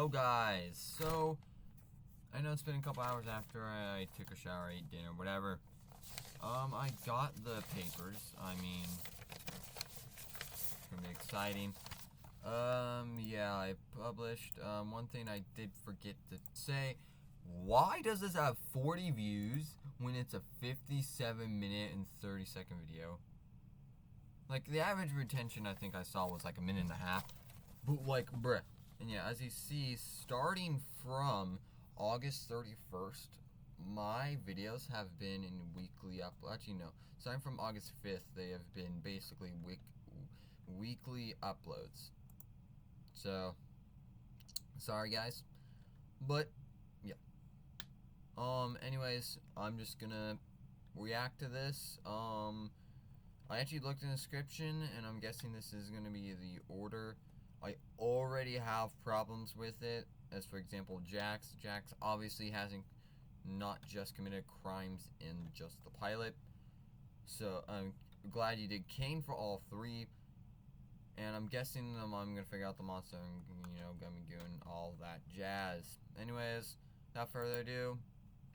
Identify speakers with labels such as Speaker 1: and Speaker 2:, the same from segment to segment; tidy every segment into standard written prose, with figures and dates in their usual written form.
Speaker 1: Hello guys, so I know it's been a couple hours after I took a shower, ate dinner, whatever. I got the papers. I mean, it's gonna be exciting. Yeah, I published. One thing I did forget to say, why does this have 40 views when it's a 57-minute and 30-second video? Like, the average retention I think I saw was like a minute and a half. But like, bruh. And yeah, as you see, starting from August 31st, my videos have been in weekly uploads. Actually, no. Starting from August 5th, they have been basically weekly uploads. So, sorry guys. But, yeah. Anyways, I'm just gonna react to this. I actually looked in the description, and I'm guessing this is gonna be the order. I already have problems with it, as for example, Jax. Jax obviously hasn't not just committed crimes in just the pilot. So I'm glad you did Kane for all three. And I'm guessing I'm gonna figure out the monster and, you know, gonna be doing all that jazz. Anyways, without further ado,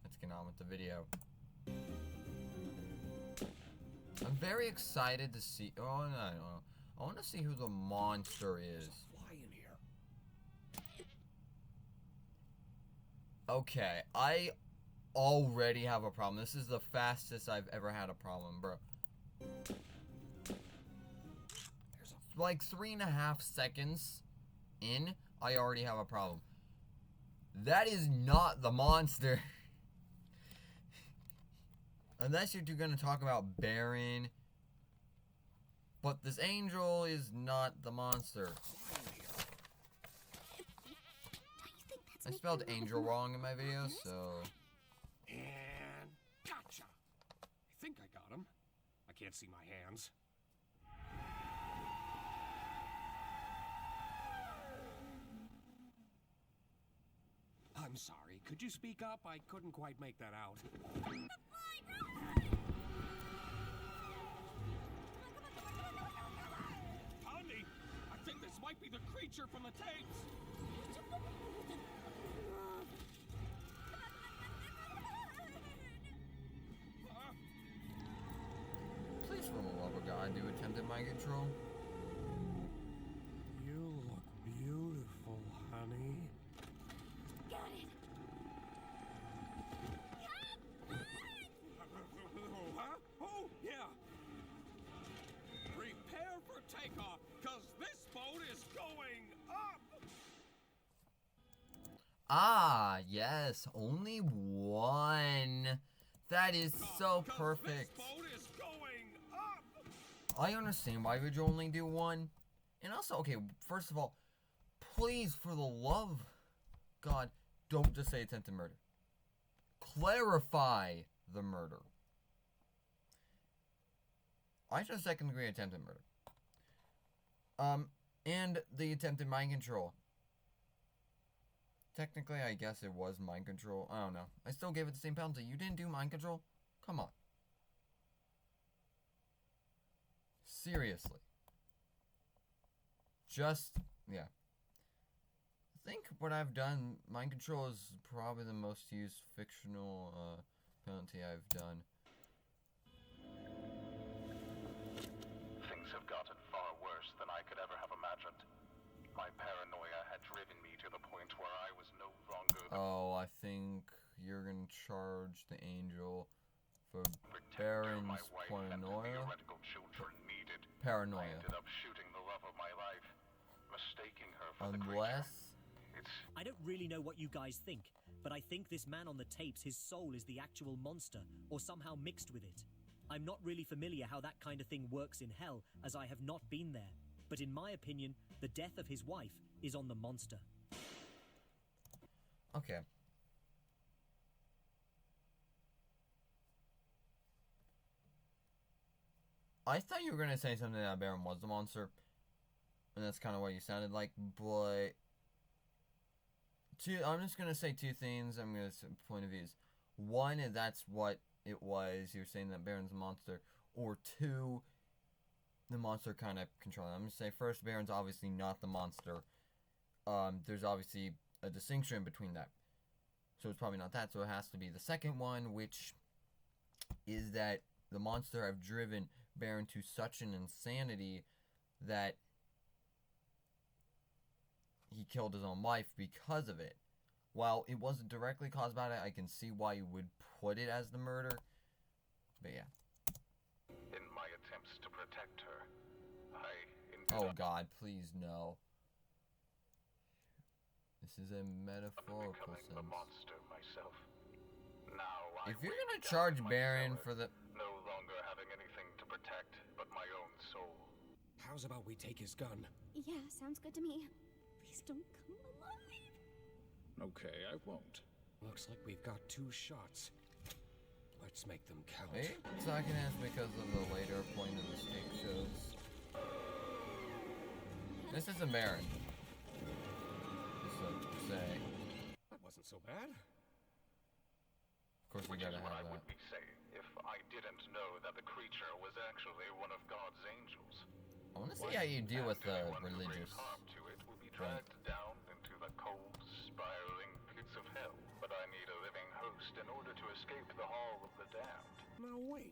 Speaker 1: let's get on with the video. I'm very excited to see. Oh, no, I don't know. I want to see who the monster is.
Speaker 2: There's a fly in here.
Speaker 1: Okay, I already have a problem. This is the fastest I've ever had a problem, bro. Like 3.5 seconds in, I already have a problem. That is not the monster. Unless you're gonna talk about Baron. But this angel is not the monster. I spelled angel wrong in my video, so...
Speaker 2: And gotcha! I think I got him. I can't see my hands. I'm sorry. Could you speak up? I couldn't quite make that out. Andy, I think this might be the creature from the tapes.
Speaker 1: Please, for the love of God, do attempted mind control.
Speaker 2: You look beautiful, honey.
Speaker 3: Got it.
Speaker 2: Huh? Oh, yeah. Prepare for takeoff, cause this boat is going up.
Speaker 1: Ah, yes, only one. That is so perfect.
Speaker 2: This boat is going up.
Speaker 1: I understand why would you only do one. And also, okay, first of all, please, for the love of God, don't just say attempted murder. Clarify the murder. I said second degree attempted murder. And the attempted mind control. Technically, I guess it was mind control. I don't know. I still gave it the same penalty. You didn't do mind control? Come on. Seriously. Just, yeah. I think what I've done, mind control is probably the most used fictional penalty I've done.
Speaker 4: Things have gotten far worse than I could ever have imagined. My paranoia had driven me to the point where I was no longer the
Speaker 1: Oh, I think you're gonna charge the angel for
Speaker 4: protector my
Speaker 1: Baron's
Speaker 4: wife and the
Speaker 1: paranoia.
Speaker 4: theoretical children needed. I
Speaker 1: Paranoia.
Speaker 4: ended up shooting the love of my life, mistaking her for the creature.
Speaker 1: Unless...
Speaker 5: I don't really know what you guys think, but I think this man on the tapes, his soul is the actual monster, or somehow mixed with it. I'm not really familiar how that kind of thing works in hell, as I have not been there. But in my opinion, the death of his wife is on the monster.
Speaker 1: Okay. I thought you were gonna say something that Baron was the monster. And that's kind of what you sounded like, but... I'm just gonna say two things. I'm gonna say point of views. One, that's what it was. You're saying that Baron's a monster. Or two, the monster kind of controlling. I'm gonna say first, Baron's obviously not the monster. There's obviously a distinction between that. So it's probably not that. So it has to be the second one, which is that the monster have driven Baron to such an insanity that he killed his own wife because of it. While it wasn't directly caused by it, I can see why you would put it as the murder. But yeah.
Speaker 4: In my attempts to protect her, I ended
Speaker 1: Oh
Speaker 4: up
Speaker 1: God, please no. This is a metaphorical
Speaker 4: becoming the
Speaker 1: sense.
Speaker 4: monster myself. Now I
Speaker 1: If you're
Speaker 4: wait
Speaker 1: gonna
Speaker 4: down
Speaker 1: charge
Speaker 4: in my
Speaker 1: Baron
Speaker 4: cellar,
Speaker 1: for the...
Speaker 4: no longer having anything to protect but my own soul.
Speaker 2: How's about we take his gun?
Speaker 3: Yeah, sounds good to me. Please don't come alive.
Speaker 6: Okay, I won't.
Speaker 2: Looks like we've got 2 shots. Let's make them count.
Speaker 1: Maybe second is because of the later point of the stake shows. This isn't Baron. Just to say.
Speaker 2: That wasn't so bad.
Speaker 1: Of course we
Speaker 4: Which
Speaker 1: gotta
Speaker 4: is what I
Speaker 1: have
Speaker 4: would
Speaker 1: that.
Speaker 4: be saying if I didn't know that the creature was actually one of God's angels.
Speaker 1: I wanna see how you deal with the
Speaker 4: Anyone who brings
Speaker 1: religious...
Speaker 4: harm to it will be dragged down into the cold, spiraling pits of hell. But I need a living host in order to escape the hall of the damned.
Speaker 2: Now wait.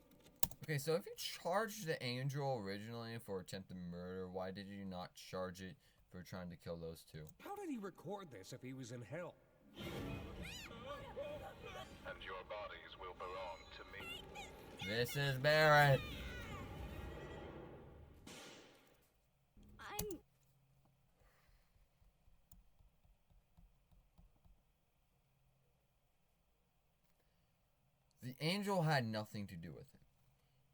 Speaker 1: Okay, so if you charged the angel originally for attempted murder, why did you not charge it for trying to kill those 2?
Speaker 2: How did he record this if he was in hell?
Speaker 4: And your bodies will belong to me.
Speaker 1: This is Baron!
Speaker 3: I'm...
Speaker 1: The angel had nothing to do with it.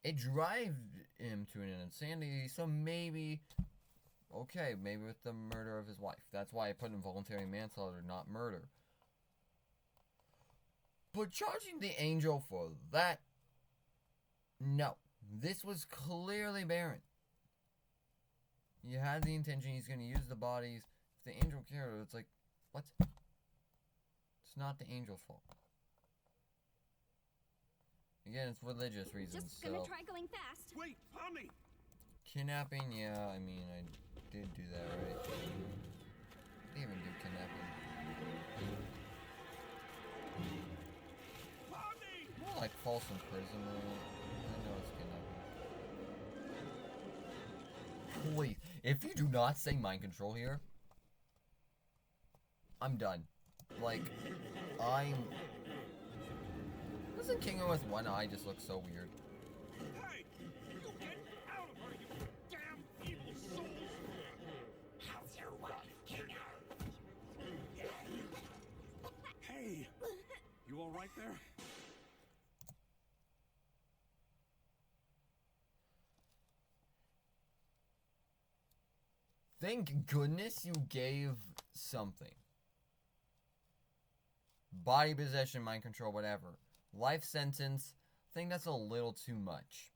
Speaker 1: It drove him to an insanity, so maybe... Okay, maybe with the murder of his wife. That's why I put involuntary manslaughter, not murder. But charging the angel for that... No. This was clearly Baron. You had the intention he's going to use the bodies. If the angel cared, it's like, what? It's not the angel's fault. Again, it's religious reasons,
Speaker 3: Just gonna
Speaker 1: so...
Speaker 3: try going fast.
Speaker 2: Wait, Pomni!
Speaker 1: Kidnapping, yeah, I mean, I did do that, right? They even do kidnapping.
Speaker 2: Pomni!
Speaker 1: More like false imprisonment. I know it's kidnapping. Please, if you do not say mind control here, I'm done. Like, Doesn't Kingo with one eye just look so weird?
Speaker 2: Hey! You get out of her, you damn evil souls!
Speaker 7: How's your wife, Kingo?
Speaker 2: Hey! You alright there?
Speaker 1: Thank goodness you gave something. Body possession, mind control, whatever. Life sentence, I think that's a little too much.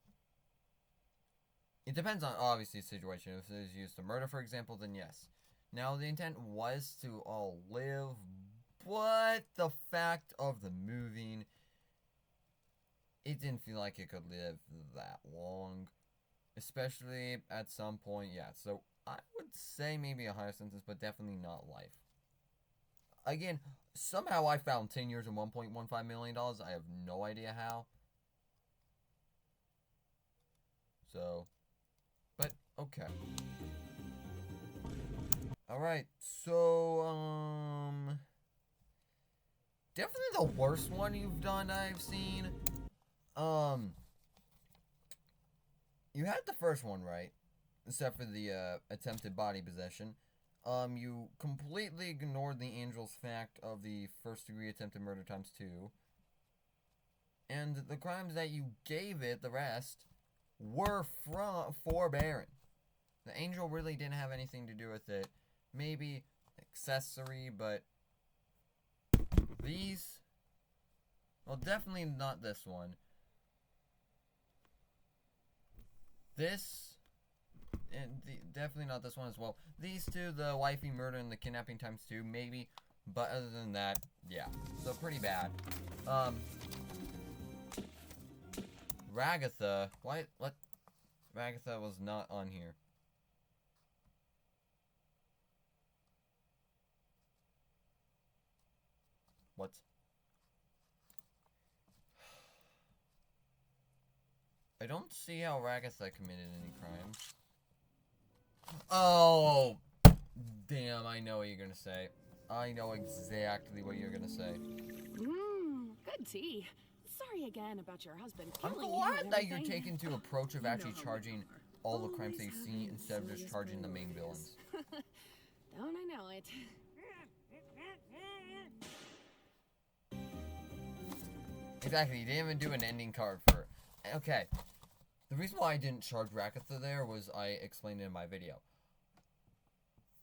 Speaker 1: It depends on, obviously, the situation. If it was used to murder, for example, then yes. Now, the intent was to all live, but the fact of the moving, it didn't feel like it could live that long. Especially at some point, yeah. So, I would say maybe a higher sentence, but definitely not life. Again, somehow I found 10 years and $1.15 million. I have no idea how. So, but, okay. Alright, so, definitely the worst one you've done I've seen. You had the first one right, except for the, attempted body possession. You completely ignored the angel's fact of the first degree attempted murder times 2. And the crimes that you gave it, the rest, were for Baron. The angel really didn't have anything to do with it. Maybe accessory, but these, well, definitely not this one. This, and definitely not this one as well. These two, the wifey murder and the kidnapping times 2, maybe. But other than that, yeah. So pretty bad. Ragatha, what? Ragatha was not on here. What? I don't see how Ragatha committed any crimes. Oh! Damn, I know what you're gonna say. I know exactly what you're gonna say.
Speaker 8: Good tea. Sorry again about your husband
Speaker 1: I'm
Speaker 8: killing you
Speaker 1: glad
Speaker 8: and
Speaker 1: that you're
Speaker 8: everything.
Speaker 1: taking to approach of
Speaker 8: You know
Speaker 1: actually
Speaker 8: how
Speaker 1: charging
Speaker 8: men are.
Speaker 1: all the crimes that
Speaker 8: Always
Speaker 1: you see
Speaker 8: having
Speaker 1: instead of just
Speaker 8: silliest
Speaker 1: charging the main
Speaker 8: priorities.
Speaker 1: villains.
Speaker 8: Don't I know it?
Speaker 1: Exactly, you didn't even do an ending card for... Okay. The reason why I didn't charge Ragatha there was I explained it in my video.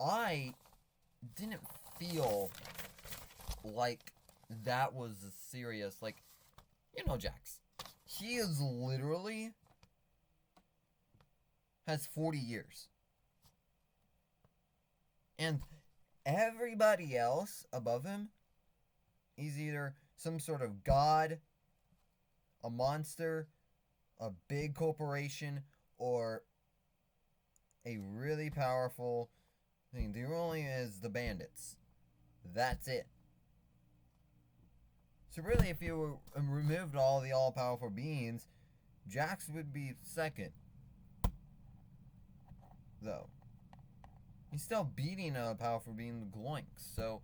Speaker 1: I didn't feel like that was a serious, like, you know Jax. He is literally has 40 years. And everybody else above him is either some sort of god, a monster, a big corporation, or a really powerful thing. The only is the bandits. That's it. So really, if you removed all the all-powerful beings, Jax would be second. Though. He's still beating a powerful being, the Gloinks. So,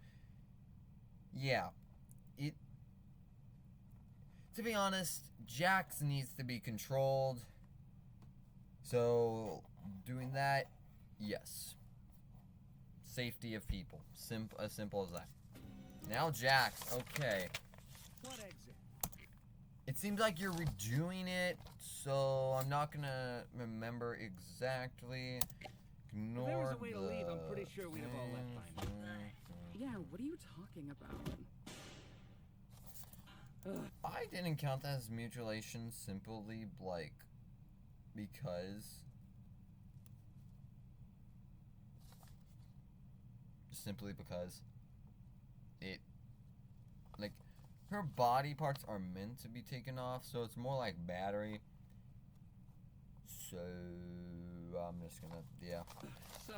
Speaker 1: yeah. To be honest, Jax needs to be controlled. So, doing that, yes. Safety of people. As simple as that. Now Jax, okay.
Speaker 2: What exit?
Speaker 1: It seems like you're redoing it, so I'm not gonna remember exactly. Ignore
Speaker 2: If there was a way to leave, I'm pretty
Speaker 1: the
Speaker 2: sure we'd have all left by now.
Speaker 8: Yeah, what are you talking about?
Speaker 1: I didn't count that as mutilation simply, like, because... Simply because it, like, her body parts are meant to be taken off, so it's more like battery. So, I'm just gonna, yeah.
Speaker 2: So,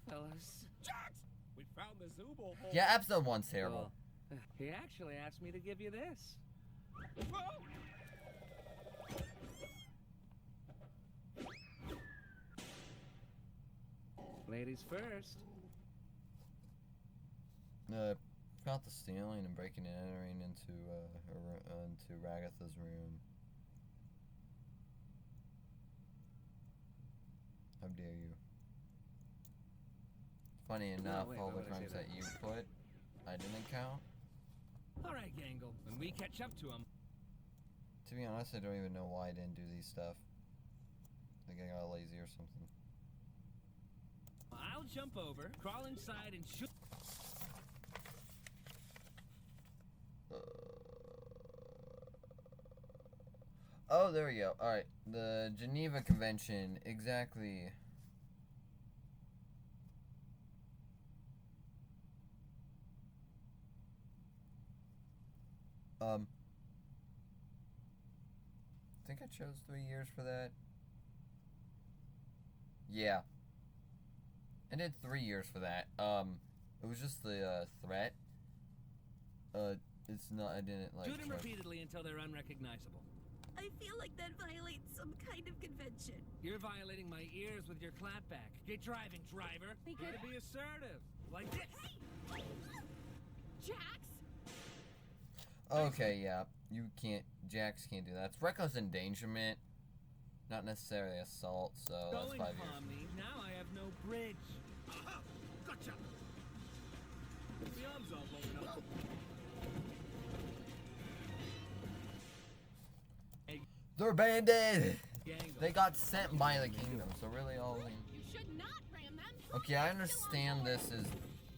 Speaker 2: fellas. Jax! We found the Zooble hole.
Speaker 1: Yeah, episode 1's terrible.
Speaker 2: Well, he actually asked me to give you this. Whoa! Ladies first.
Speaker 1: Got the stealing and breaking and entering into Ragatha's room. How dare you? Funny enough,
Speaker 2: wait,
Speaker 1: all
Speaker 2: why
Speaker 1: the
Speaker 2: would I say
Speaker 1: crimes that
Speaker 2: that?
Speaker 1: you put, I didn't count.
Speaker 2: Alright, Gangle. When we catch up to him.
Speaker 1: To be honest, I don't even know why I didn't do these stuff. I think I got lazy or something.
Speaker 2: I'll jump over, crawl inside, and shoot.
Speaker 1: Oh, there we go. Alright, the Geneva Convention, exactly. I think I chose 3 years for that. Yeah. I did 3 years for that. It was just the, threat. It's not, I didn't, like...
Speaker 2: Shoot them repeatedly until they're unrecognizable.
Speaker 3: I feel like that violates some kind of convention.
Speaker 2: You're violating my ears with your clapback. Get driving, driver. You gotta be assertive. Like this.
Speaker 8: Jax?
Speaker 1: Okay, yeah. You can't, Jax can't do that. It's reckless endangerment, not necessarily assault, so that's
Speaker 2: Going
Speaker 1: 5 years.
Speaker 2: Pomni, now I have no bridge. Aha! Gotcha! The arm's all blown up.
Speaker 1: They're banded!
Speaker 2: Gangle.
Speaker 1: They got sent by the kingdom, so really all we...
Speaker 8: You should not ram them.
Speaker 1: Okay, I understand this is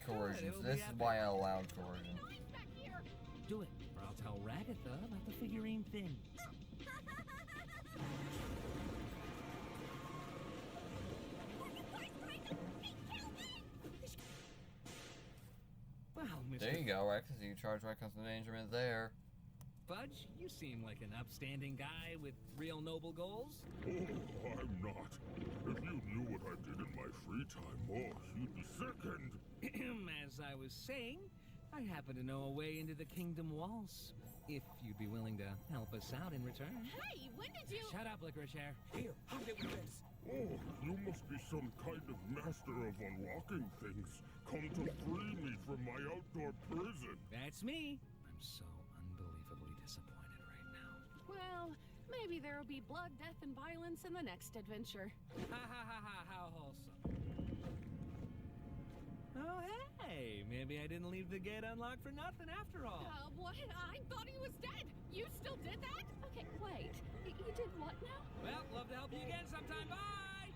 Speaker 1: coercion, so this is why I allowed coercion.
Speaker 8: Back here.
Speaker 2: Do it, or I'll tell Ragatha about the figurine thing. Wow, Mr.
Speaker 1: There you go, reckless. You charge reckless endangerment there.
Speaker 2: Fudge, you seem like an upstanding guy with real noble goals.
Speaker 6: Oh, I'm not. If you knew what I did in my free time, oh, you'd be sickened.
Speaker 2: As I was saying,
Speaker 9: I happen to know a way into the kingdom walls. If you'd be willing to help us out in return.
Speaker 8: Hey, when did you...
Speaker 9: Shut up, Licorice Hair.
Speaker 2: Here, have it with this.
Speaker 6: Oh, you must be some kind of master of unlocking things. Come to free me from my outdoor prison.
Speaker 9: That's me. I'm so unbelievably disappointed right now.
Speaker 8: Well, maybe there'll be blood, death, and violence in the next adventure.
Speaker 9: Ha ha ha ha, how wholesome. Oh, hey, maybe I didn't leave the gate unlocked for nothing after all.
Speaker 8: What? I thought he was dead. You still did that? Okay, wait. You did what now?
Speaker 9: Well, love to help you again sometime. Bye!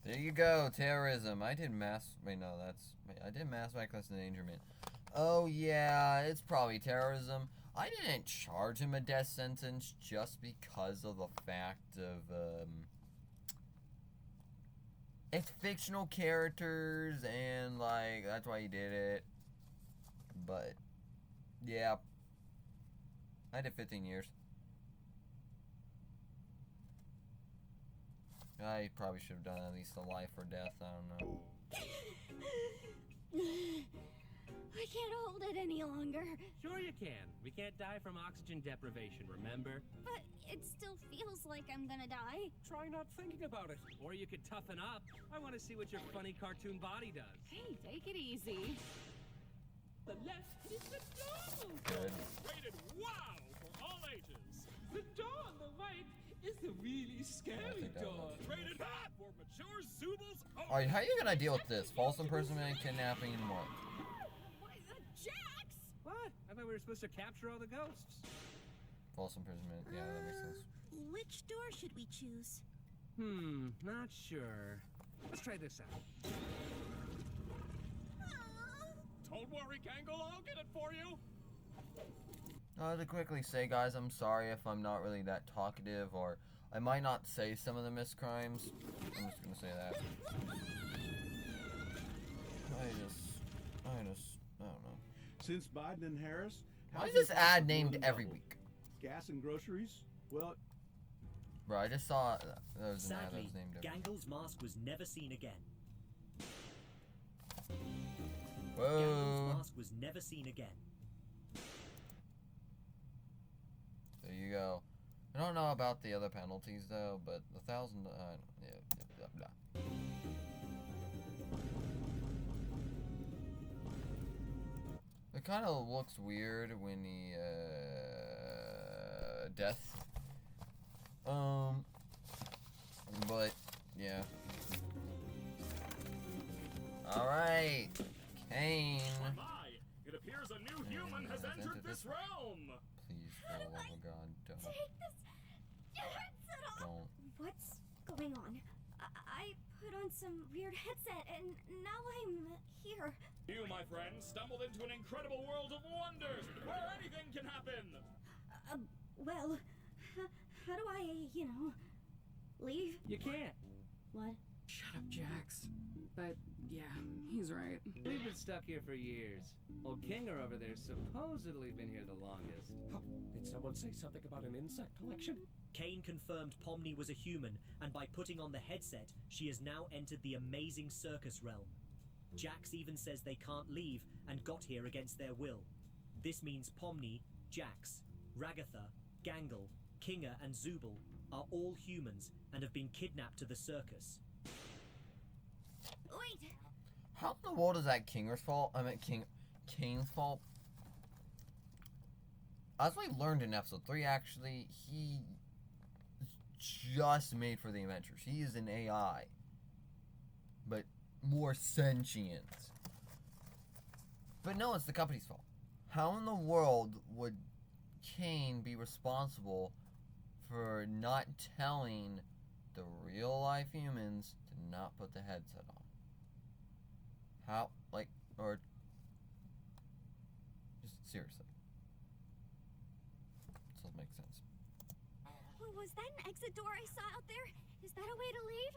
Speaker 1: There you go, terrorism. I did mass. Wait, no, that's. Wait, I did mass reckless endangerment. Oh yeah, it's probably terrorism. I didn't charge him a death sentence just because of the fact of it's fictional characters and like that's why he did it. But yeah, I did 15 years. I probably should have done at least a life or death. I don't know.
Speaker 3: I can't hold it any longer.
Speaker 9: Sure you can. We can't die from oxygen deprivation, remember?
Speaker 3: But it still feels like I'm gonna die.
Speaker 9: Try not thinking about it. Or you could toughen up. I want to see what your funny cartoon body does.
Speaker 8: Hey, take it easy.
Speaker 2: The left is the normal
Speaker 1: Good.
Speaker 2: rated wow for all ages. The door on the right is the really scary
Speaker 1: that
Speaker 2: door.
Speaker 1: was-
Speaker 2: Rated hot for mature Zoobles only.
Speaker 1: Alright, how are you gonna deal with this? False imprisonment, kidnapping, and what?
Speaker 8: Jax!
Speaker 9: What? I thought we were supposed to capture all the ghosts.
Speaker 1: False imprisonment. Yeah, that makes sense.
Speaker 3: Which door should we choose?
Speaker 9: Not sure. Let's try this out.
Speaker 2: Don't worry, Gangle, I'll get it for you.
Speaker 1: To quickly say, guys, I'm sorry if I'm not really that talkative, or I might not say some of the miscrimes. I'm just gonna say that. I don't know.
Speaker 10: Since Biden and Harris,
Speaker 1: Why
Speaker 10: how's
Speaker 1: is this
Speaker 10: your
Speaker 1: ad
Speaker 10: profit
Speaker 1: named
Speaker 10: more than
Speaker 1: every
Speaker 10: doubled?
Speaker 1: week?
Speaker 10: Gas and groceries? Well,
Speaker 1: Bro, I just saw there was an ad that
Speaker 5: Sadly,
Speaker 1: was named every week.
Speaker 5: Gangle's mask was never seen again.
Speaker 1: Whoa.
Speaker 5: Gangle's mask was never seen again.
Speaker 1: There you go. I don't know about the other penalties though, but the $1,000. Yeah. It kind of looks weird when he death. But yeah. All right, Kane.
Speaker 2: My, it appears a new human has entered this realm.
Speaker 1: Please, for the love of God, don't.
Speaker 3: Take this headset off.
Speaker 1: Don't.
Speaker 3: What's going on? I put on some weird headset and now I'm here.
Speaker 2: You, my friend, stumbled into an incredible world of wonders where anything can happen.
Speaker 3: Well, how do I, leave?
Speaker 11: You can't.
Speaker 3: What?
Speaker 11: Shut up, Jax. But, yeah, he's right.
Speaker 9: We've been stuck here for years. Old Kinger over there supposedly been here the longest.
Speaker 2: Did someone say something about an insect collection?
Speaker 5: Kane confirmed Pomni was a human, and by putting on the headset, she has now entered the amazing Circus realm. Jax even says they can't leave and got here against their will. This means Pomni, Jax, Ragatha, Gangle, Kinger, and Zubul are all humans and have been kidnapped to the circus.
Speaker 3: Wait!
Speaker 1: How in the world is that Kinger's fault? I meant Kane's fault. As we learned in episode 3, actually, he just made for the adventures. He is an AI, but more sentient. But no, it's the company's fault. How in the world would Kane be responsible for not telling the real life humans to not put the headset on? How, like, or just seriously. This doesn't make sense.
Speaker 3: Was that an exit door I saw out there? Is that a way to leave?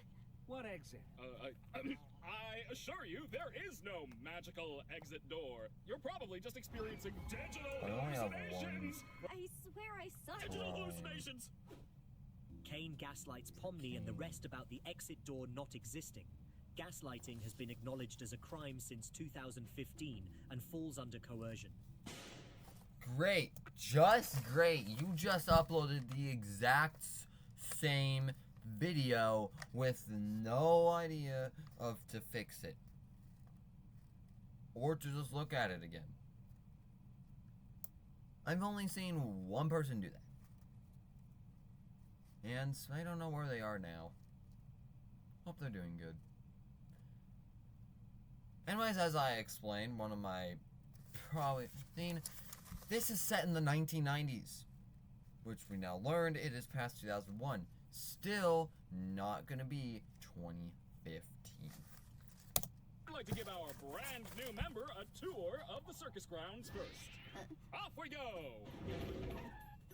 Speaker 9: What exit?
Speaker 2: I assure you, there is no magical exit door. You're probably just experiencing digital
Speaker 1: I only have
Speaker 2: hallucinations.
Speaker 3: I swear I saw it.
Speaker 2: Digital hallucinations.
Speaker 5: Kane gaslights Pomni and the rest about the exit door not existing. Gaslighting has been acknowledged as a crime since 2015 and falls under coercion.
Speaker 1: Great. Just great. You just uploaded the exact same video with no idea of to fix it. Or to just look at it again. I've only seen one person do that. And I don't know where they are now. Hope they're doing good. Anyways, as I explained, one of my this is set in the 1990s, which we now learned it is past 2001. Still not gonna be 2015.
Speaker 2: I'd like to give our brand new member a tour of the circus grounds first. Off we go!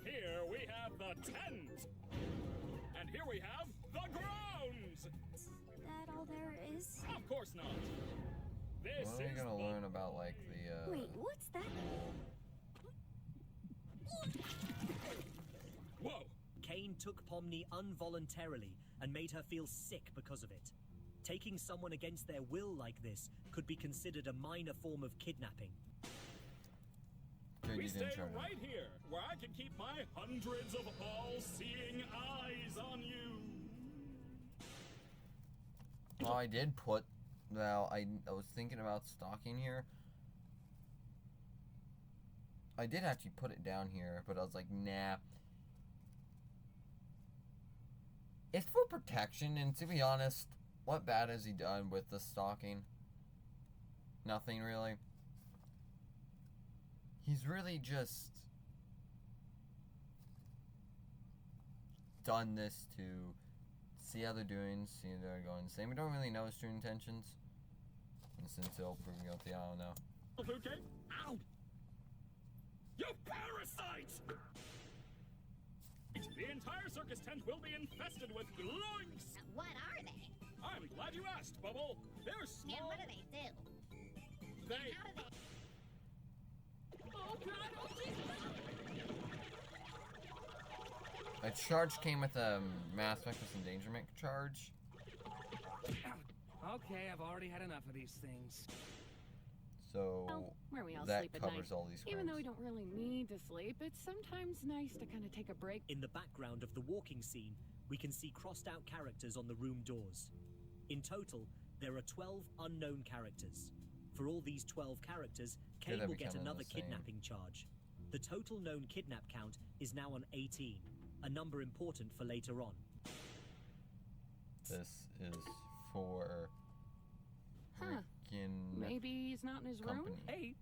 Speaker 2: Here we have the tent! And here we have the grounds!
Speaker 3: Is that all there is?
Speaker 2: Of course not! This
Speaker 1: What are we
Speaker 2: is
Speaker 1: gonna
Speaker 2: the...
Speaker 1: learn about, like, the,
Speaker 3: Wait, what's that?
Speaker 2: Whoa!
Speaker 5: Kane took Pomni involuntarily and made her feel sick because of it. Taking someone against their will like this could be considered a minor form of kidnapping.
Speaker 2: We stay right here, where I can keep my hundreds of all-seeing eyes on you.
Speaker 1: Well, I did put... Well, I was thinking about stalking here. I did actually put it down here, but I was like, nah. It's for protection, and to be honest, what bad has he done with the stalking? Nothing, really. He's really just done this to see how they're doing, see how they're going insane. We don't really know his true intentions. And since he'll prove guilty, I don't know.
Speaker 2: Okay? Ow! You parasites! The entire circus tent will be infested with glowings!
Speaker 7: What are they?
Speaker 2: I'm glad you asked, Bubble. They're small...
Speaker 7: And what do they do?
Speaker 2: They...
Speaker 7: How do they...
Speaker 8: Oh god, oh Jesus!
Speaker 1: A charge came with a mass reckless endangerment charge.
Speaker 9: Okay, I've already had enough of these things.
Speaker 1: So
Speaker 11: Well, where we all
Speaker 1: that
Speaker 11: sleep at night.
Speaker 1: covers all these crimes.
Speaker 11: Even though we don't really need to sleep, it's sometimes nice to kind of take a break.
Speaker 5: In the background of the walking scene, we can see crossed out characters on the room doors. In total, there are 12 unknown characters. For all these 12 characters, Kane
Speaker 1: they're
Speaker 5: will get
Speaker 1: becoming
Speaker 5: another
Speaker 1: the same.
Speaker 5: kidnapping charge. The total known kidnap count is now on 18, a number important for later on.
Speaker 1: This is for
Speaker 11: Huh.
Speaker 1: freaking
Speaker 11: Maybe he's not in his room?
Speaker 1: company.
Speaker 9: Hey,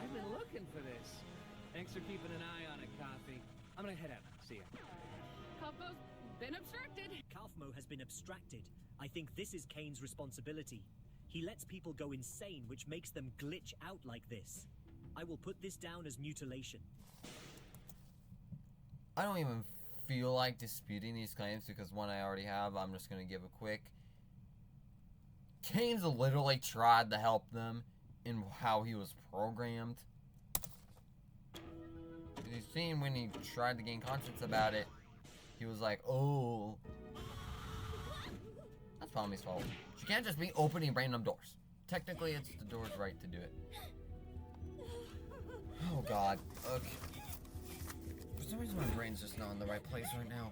Speaker 9: I've been looking for this. Thanks for keeping an eye on it, Coffee. I'm gonna head out now. See ya.
Speaker 8: Kaufmo's been obstructed.
Speaker 5: Kaufmo has been abstracted. I think this is Kane's responsibility. He lets people go insane, which makes them glitch out like this. I will put this down as mutilation.
Speaker 1: I don't even feel like disputing these claims because one I already have. I'm just gonna give a quick. Kane's literally tried to help them in how he was programmed. You've seen when he tried to gain conscience about it, he was like, oh. That's Palmy's fault. She can't just be opening random doors. Technically, it's the door's right to do it. Oh god. Okay. For some reason, my brain's just not in the right place right now.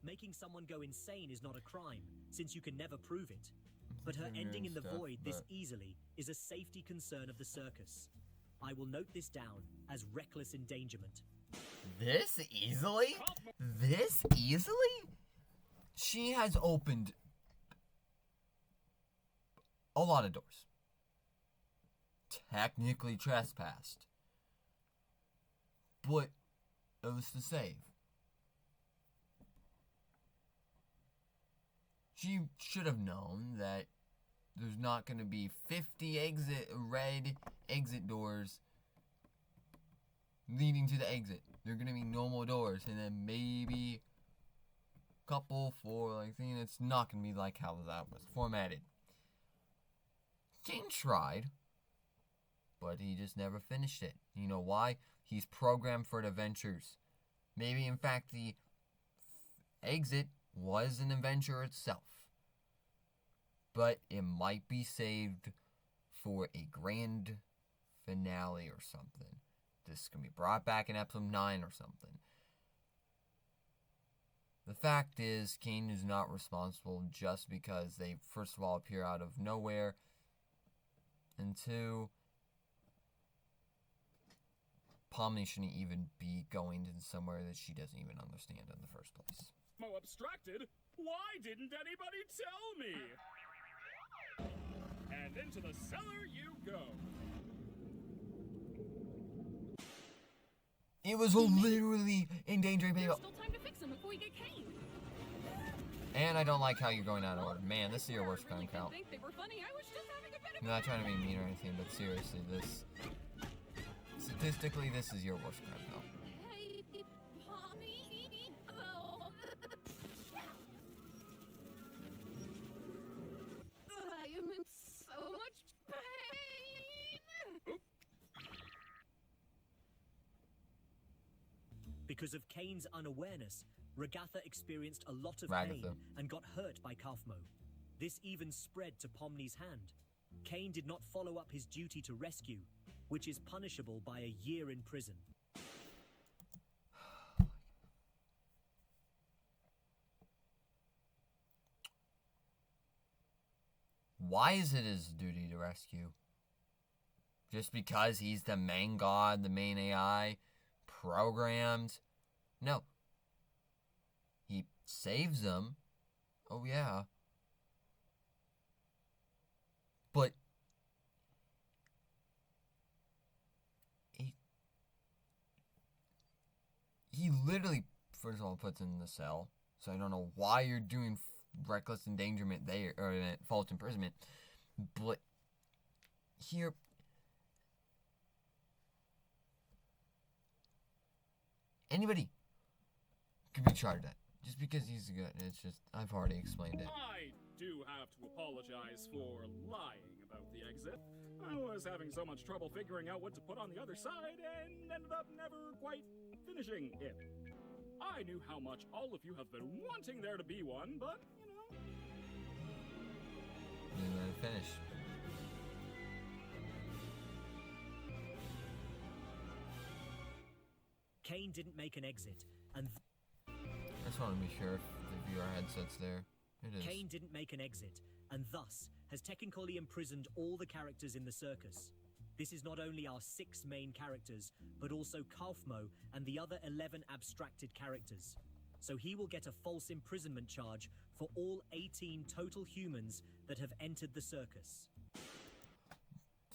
Speaker 5: Making someone go insane is not a crime, since you can never prove it. But her ending in the
Speaker 1: Stuff,
Speaker 5: void this
Speaker 1: but-
Speaker 5: easily is a safety concern of the circus. I will note this down as reckless endangerment.
Speaker 1: This easily? This easily? She has opened a lot of doors. Technically trespassed. But it was to save. She should have known that there's not going to be 50 red exit doors leading to the exit. There are going to be normal doors, and then maybe a couple for, like, thing. It's not going to be like how that was formatted. Kane tried, but he just never finished it. You know why? He's programmed for adventures. Maybe, in fact, the exit was an adventure itself. But it might be saved for a grand finale or something. This is going to be brought back in episode 9 or something. The fact is, Kane is not responsible just because they, first of all, appear out of nowhere. And 2, Pomni shouldn't even be going to somewhere that she doesn't even understand in the first place.
Speaker 2: Mo abstracted? Why didn't anybody tell me? And into the cellar you go.
Speaker 1: It was literally endangering people.
Speaker 8: There's still time to fix them before we get Kane.
Speaker 1: And I don't like how you're going out of order. Man, this is your worst crime count.
Speaker 8: Think they were funny. I was just having a bit of
Speaker 1: I'm not trying to be mean or anything, but seriously, this... Statistically, this is your worst crime count.
Speaker 8: Hey, Pomni. Oh. I am in so much pain.
Speaker 5: Because of Kane's unawareness, Ragatha experienced a lot of
Speaker 1: Ragatha.
Speaker 5: pain and got hurt by Kaufmo. This even spread to Pomni's hand. Kane did not follow up his duty to rescue, which is punishable by a year in prison.
Speaker 1: Why is it his duty to rescue? Just because he's the main god, the main AI, programmed? No. He saves them. Oh, yeah. But he literally, first of all, puts in the cell. So I don't know why you're doing reckless endangerment there, or false imprisonment. But here, anybody could be charged that. Just because he's good. It's just, I've already explained it.
Speaker 2: I do have to apologize for lying about the exit. I was having so much trouble figuring out what to put on the other side and ended up never quite finishing it. I knew how much all of you have been wanting there to be one, but, you know.
Speaker 1: Didn't let it finish.
Speaker 5: Kane didn't make an exit, and
Speaker 1: I just want to be sure if the VR headset's there. It is.
Speaker 5: Kane didn't make an exit, and thus has technically imprisoned all the characters in the circus. This is not only our 6 main characters, but also Kaufmo and the other 11 abstracted characters. So he will get a false imprisonment charge for all 18 total humans that have entered the circus.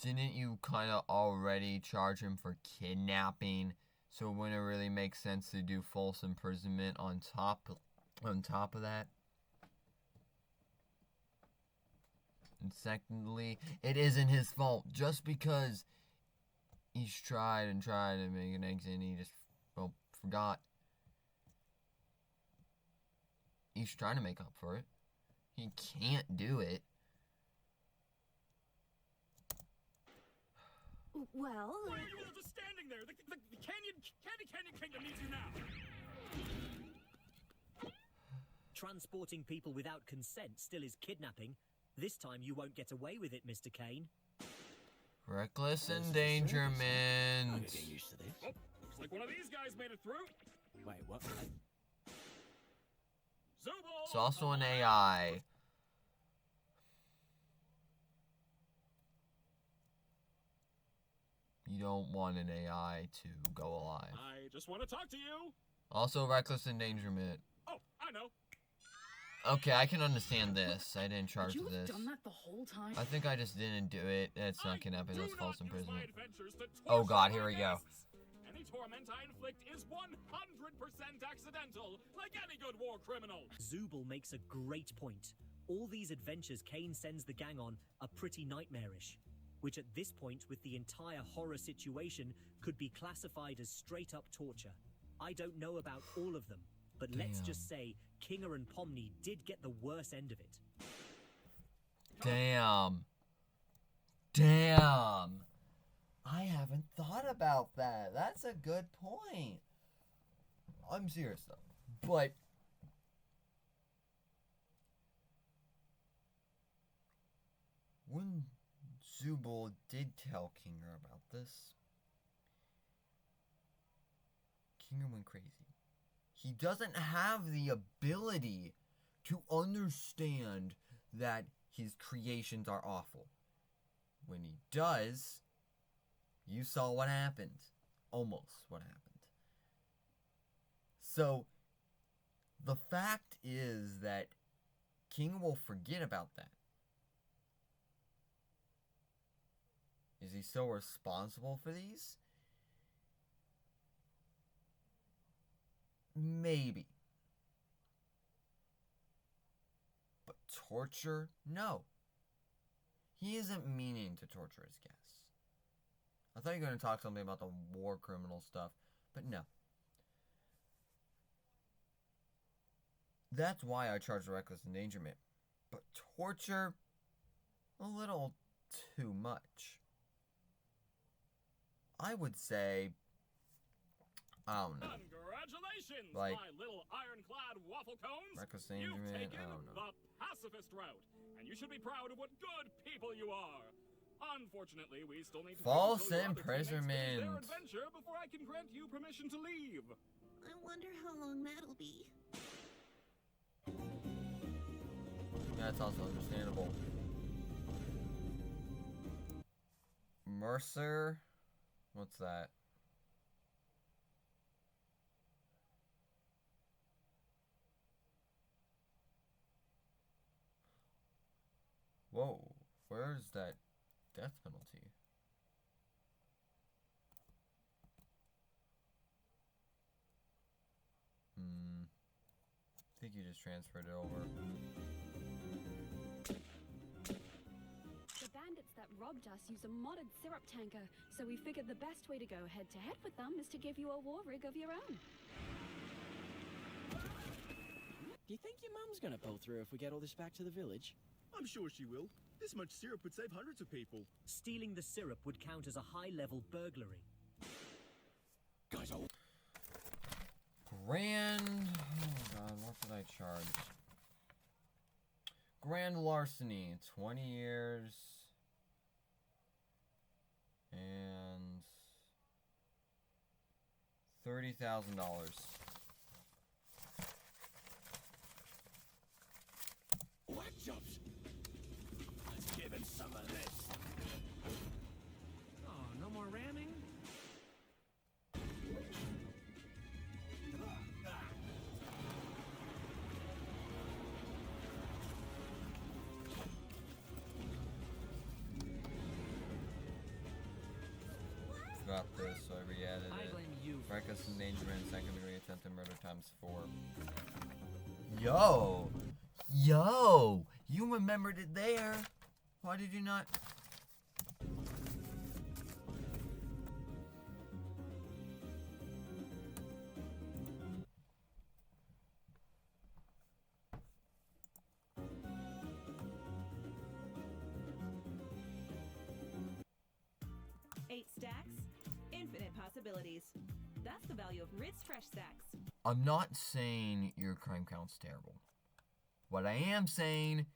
Speaker 1: Didn't you kind of already charge him for kidnapping? So it wouldn't really make sense to do false imprisonment on top of that. And secondly, it isn't his fault. Just because he's tried to make an exit and he just, well, forgot. He's trying to make up for it. He can't do it.
Speaker 3: Well...
Speaker 2: Why are you all just standing there? The Candy Kingdom needs you now!
Speaker 5: Transporting people without consent still is kidnapping. This time you won't get away with it, Mr. Kane.
Speaker 1: Reckless endangerment.
Speaker 7: Get used to this.
Speaker 2: Oh, looks like one of these guys made it through.
Speaker 7: Wait, what?
Speaker 2: Zubul!
Speaker 1: It's also an AI. You don't want an AI to go alive.
Speaker 2: I just want to talk to you.
Speaker 1: Also, reckless endangerment.
Speaker 2: Oh, I know.
Speaker 1: Okay, I can understand this. I didn't charge
Speaker 11: Would you
Speaker 1: for
Speaker 11: have
Speaker 1: this.
Speaker 11: done that the whole time?
Speaker 1: I think I just didn't do it. It's
Speaker 2: I
Speaker 1: not kidnapping,
Speaker 2: do
Speaker 1: that's false
Speaker 2: not use my
Speaker 1: imprisonment.
Speaker 2: adventures to
Speaker 1: Oh
Speaker 2: torture
Speaker 1: god,
Speaker 2: my
Speaker 1: here we go.
Speaker 2: guests. Any torment I inflict is 100% accidental, like any good war criminal.
Speaker 5: Zubul makes a great point. All these adventures Kane sends the gang on are pretty nightmarish, which at this point, with the entire horror situation, could be classified as straight-up torture. I don't know about all of them, but let's just say Kinger and Pomni did get the worst end of it.
Speaker 1: Damn. Damn. I haven't thought about that. That's a good point. I'm serious though. But when Zubul did tell Kinger about this, Kinger went crazy. He doesn't have the ability to understand that his creations are awful. When he does, you saw what happened. Almost what happened. So, the fact is that King will forget about that. Is he so responsible for these? Maybe. But torture? No. He isn't meaning to torture his guests. I thought you were going to talk something about the war criminal stuff, but no. That's why I charge reckless endangerment. But torture? A little too much. I would say, I don't know.
Speaker 2: Congratulations,
Speaker 1: like,
Speaker 2: my little ironclad waffle cones.
Speaker 1: Reckless
Speaker 2: You've
Speaker 1: endangerment,
Speaker 2: taken
Speaker 1: I don't know.
Speaker 2: the pacifist route, and you should be proud of what good people you are. Unfortunately, we still need to
Speaker 1: false
Speaker 2: wait until your other
Speaker 1: imprisonment.
Speaker 2: teammates finish their adventure before I can grant you permission to leave.
Speaker 12: I wonder how long that'll be.
Speaker 1: Yeah, it's also understandable. Mercer? What's that? Whoa, where's that death penalty? I think you just transferred it over.
Speaker 8: The bandits that robbed us use a modded syrup tanker, so we figured the best way to go head-to-head with them is to give you a war rig of your own.
Speaker 13: Do you think your mum's gonna pull through if we get all this back to the village?
Speaker 14: I'm sure she will. This much syrup would save hundreds of people.
Speaker 5: Stealing the syrup would count as a high-level burglary.
Speaker 13: Guys,
Speaker 1: Grand... Oh god, what did I charge? Grand larceny, 20 years. And... $30,000.
Speaker 13: Whack jobs! Let's give it some of this.
Speaker 9: Oh, no more ramming?
Speaker 1: Got this, so I re-added
Speaker 9: I
Speaker 1: it.
Speaker 9: blame you for
Speaker 1: Reckless
Speaker 9: this.
Speaker 1: endangerment, second degree attempted murder ×4. Yo! Yo! You remembered it there! Why did you not?
Speaker 15: Eight stacks, infinite possibilities. That's the value of Ritz Fresh stacks.
Speaker 1: I'm not saying your crime count's terrible. What I am saying,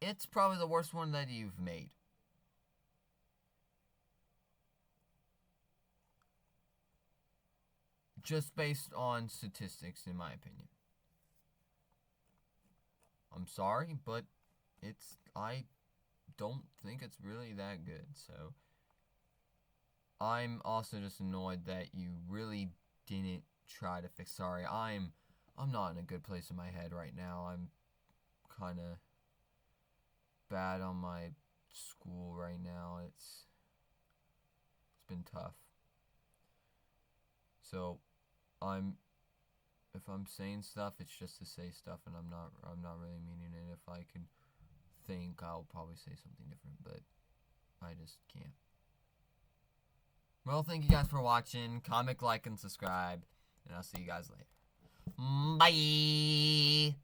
Speaker 1: it's probably the worst one that you've made. Just based on statistics, in my opinion. I'm sorry, but I don't think it's really that good, so I'm also just annoyed that you really didn't try to fix. Sorry, I'm not in a good place in my head right now. I'm kind of bad on my school right now. It's been tough. So I'm if I'm saying stuff, it's just to say stuff, and I'm not really meaning it. If I can think, I'll probably say something different, but I just can't. Well, thank you guys for watching. Comment, like, and subscribe, and I'll see you guys later. Bye!